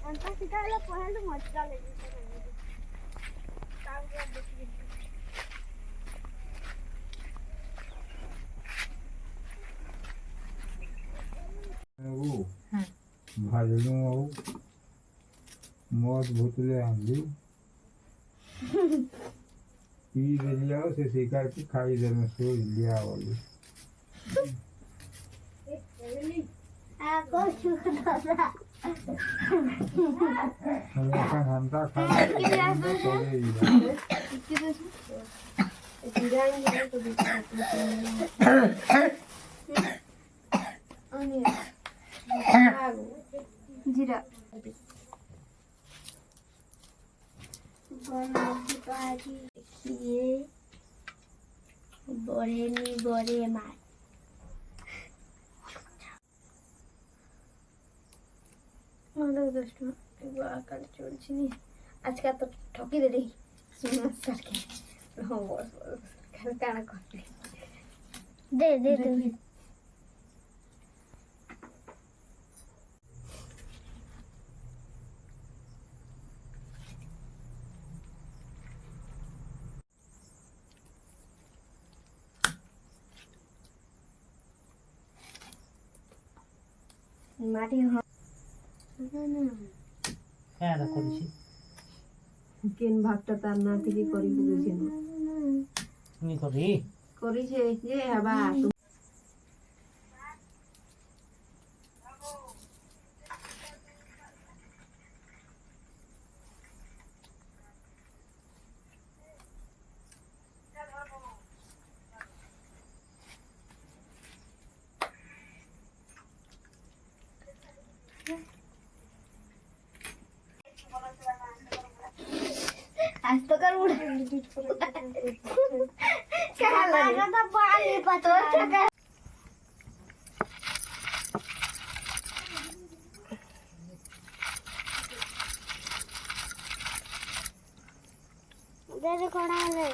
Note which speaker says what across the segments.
Speaker 1: Antas kita lah pohon lu mati lagi. Tahu kan betul.
Speaker 2: ভাজলু মদ বোতলে আনলি P लिया से शिकार की खाई देने सो लिया वाली हमेशा घंटा खाने
Speaker 1: जीरा देखिए बड़े नी बड़े माछ কাল চলছি নি আজকে তো ঠকি দে রে সরকে বস কানা করতে দে দে দে মাটি
Speaker 3: হ্যাঁ করেছি
Speaker 4: কেন ভাগটা তার না থেকে করি বুঝেছি না
Speaker 3: তুমি করি
Speaker 4: করিছে যে হবা
Speaker 1: आज तो कर उड़ क्या लगा था पानी पता है दे कोड़ा ले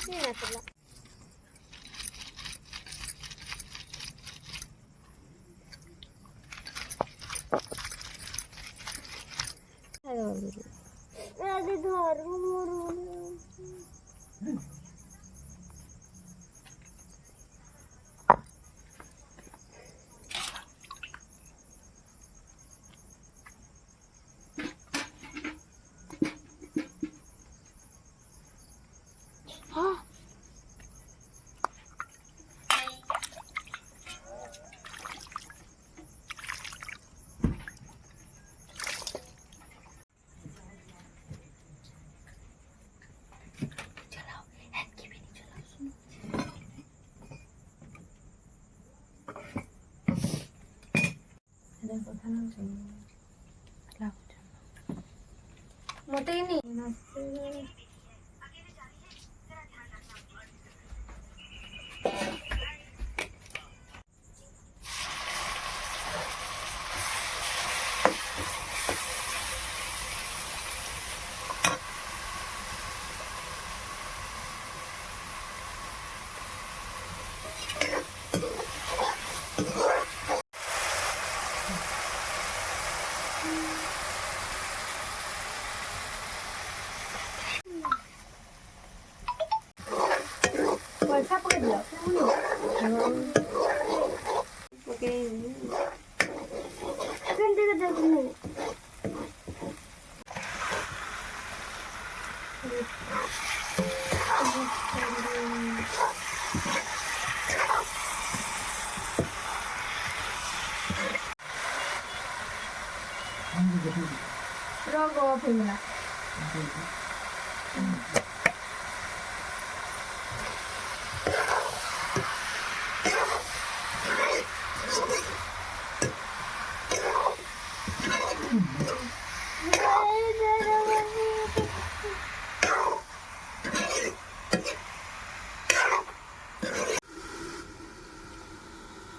Speaker 1: ये ना चला আরে ধর मोटे ही नहीं पैसा पकड़ लिया ओके घंटे का दस मिनट रोगो फिर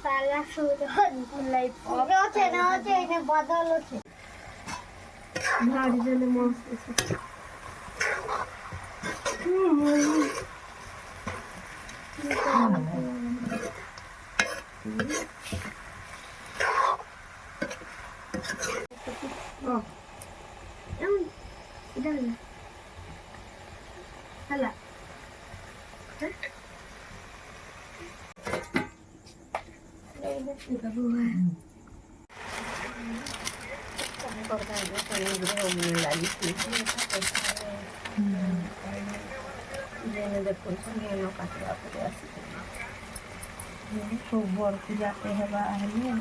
Speaker 1: salah sudah mulai oke ini badal oke भारी जले मस्त है ହେଲା
Speaker 4: ଖବର ପୂଜାଟେ ହେବା ହେଲେ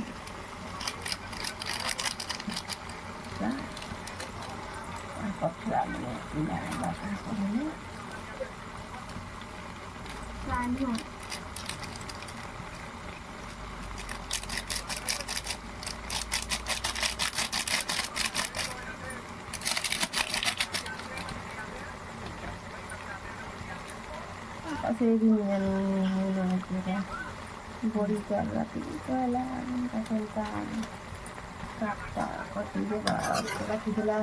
Speaker 4: ପଛୁଆ ମାନେ କହିଲେ बड़ी चाल राती कहला कहता काटा कटी देगा राती दिला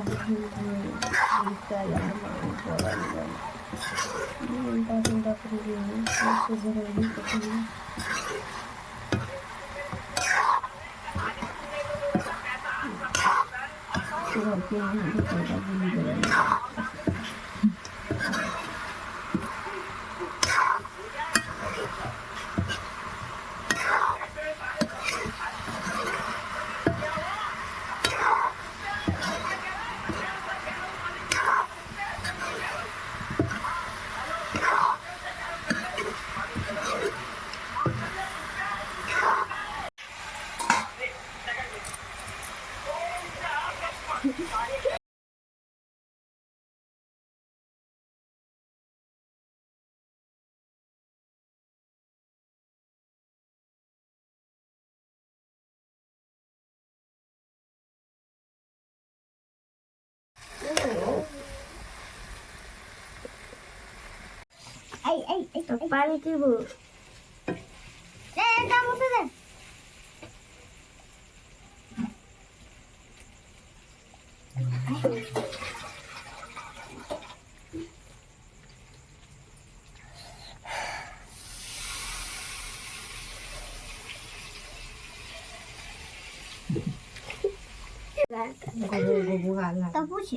Speaker 4: चिंता करेगी
Speaker 1: पानी पीबू तो पूछ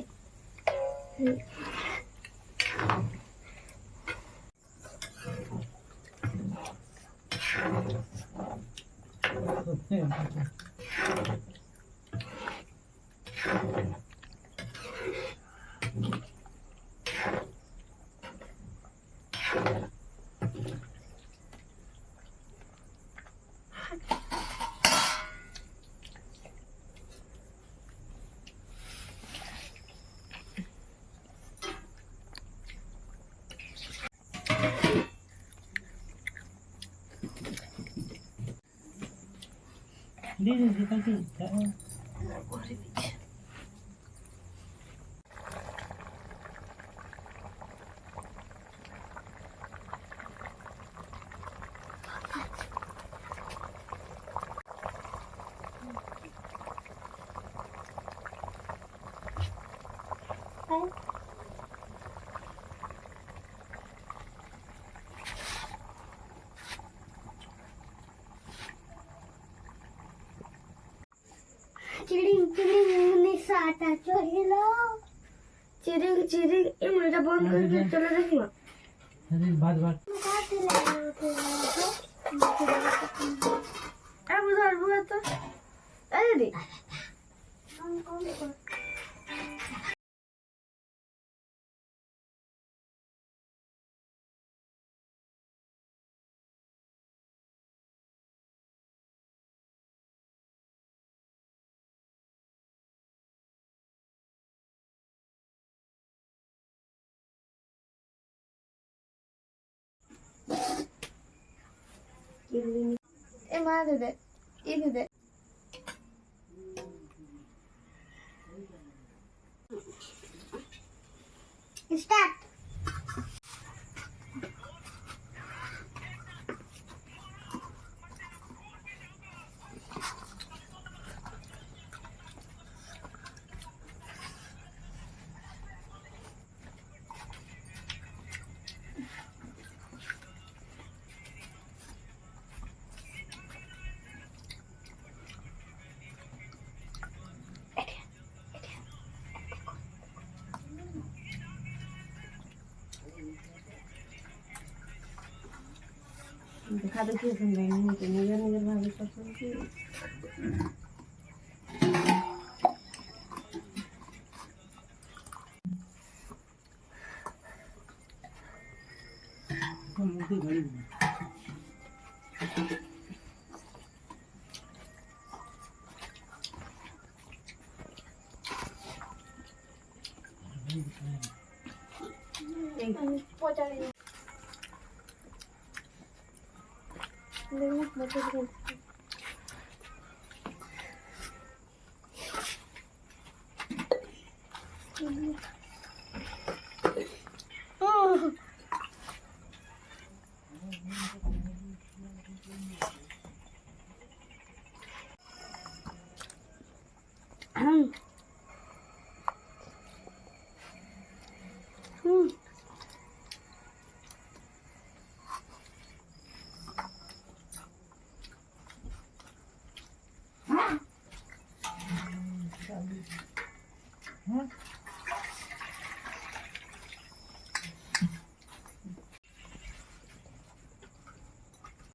Speaker 3: Didi pagi.
Speaker 1: चिड़िंग चिड़िंग निशाता चोहिलो चिड़िंग चिड़िंग ए मुझे बंद करके चलो देखो
Speaker 3: अरे बाद
Speaker 1: अब उधर हुआ तो अरे ए मार दे ये दे स्टार्ट
Speaker 4: কিন্তু খাতে খেয়েছেন যায়নি কিন্তু নিজের নিজের ভাবে সবসময় কি
Speaker 3: মুখে গাড়ি
Speaker 1: আমি পচারি দেখুন পচারি
Speaker 3: হ্যাঁ